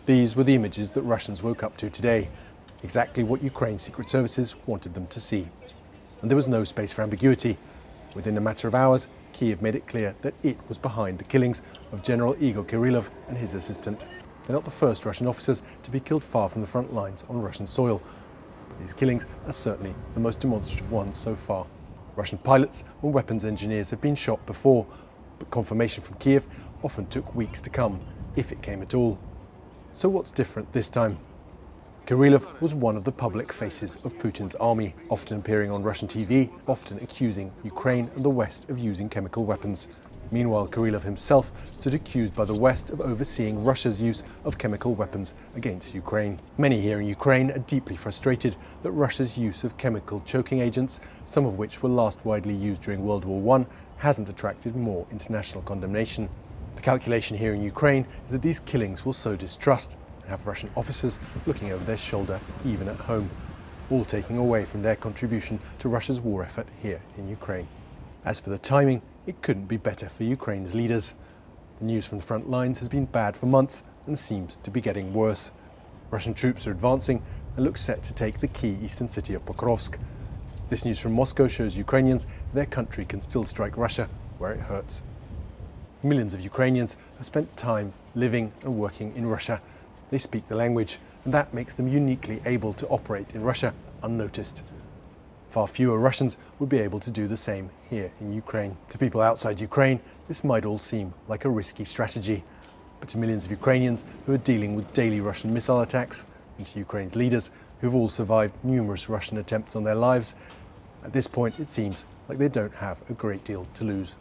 These were the images that Russians woke up to today, exactly what Ukraine's secret services wanted them to see. And there was no space for ambiguity. Within a matter of hours, Kyiv made it clear that it was behind the killings of General Igor Kirillov and his assistant. They're not the first Russian officers to be killed far from the front lines on Russian soil, but these killings are certainly the most demonstrative ones so far. Russian pilots and weapons engineers have been shot before, but confirmation from Kyiv often took weeks to come, if it came at all. So what's different this time? Kirillov was one of the public faces of Putin's army, often appearing on Russian TV, often accusing Ukraine and the West of using chemical weapons. Meanwhile, Kirillov himself stood accused by the West of overseeing Russia's use of chemical weapons against Ukraine. Many here in Ukraine are deeply frustrated that Russia's use of chemical choking agents, some of which were last widely used during World War I, hasn't attracted more international condemnation. The calculation here in Ukraine is that these killings will sow distrust and have Russian officers looking over their shoulder even at home, all taking away from their contribution to Russia's war effort here in Ukraine. As for the timing, it couldn't be better for Ukraine's leaders. The news from the front lines has been bad for months and seems to be getting worse. Russian troops are advancing and look set to take the key eastern city of Pokrovsk. This news from Moscow shows Ukrainians their country can still strike Russia where it hurts. Millions of Ukrainians have spent time living and working in Russia. They speak the language, and that makes them uniquely able to operate in Russia unnoticed. Far fewer Russians would be able to do the same here in Ukraine. To people outside Ukraine, this might all seem like a risky strategy. But to millions of Ukrainians who are dealing with daily Russian missile attacks, and to Ukraine's leaders who've all survived numerous Russian attempts on their lives, at this point it seems like they don't have a great deal to lose.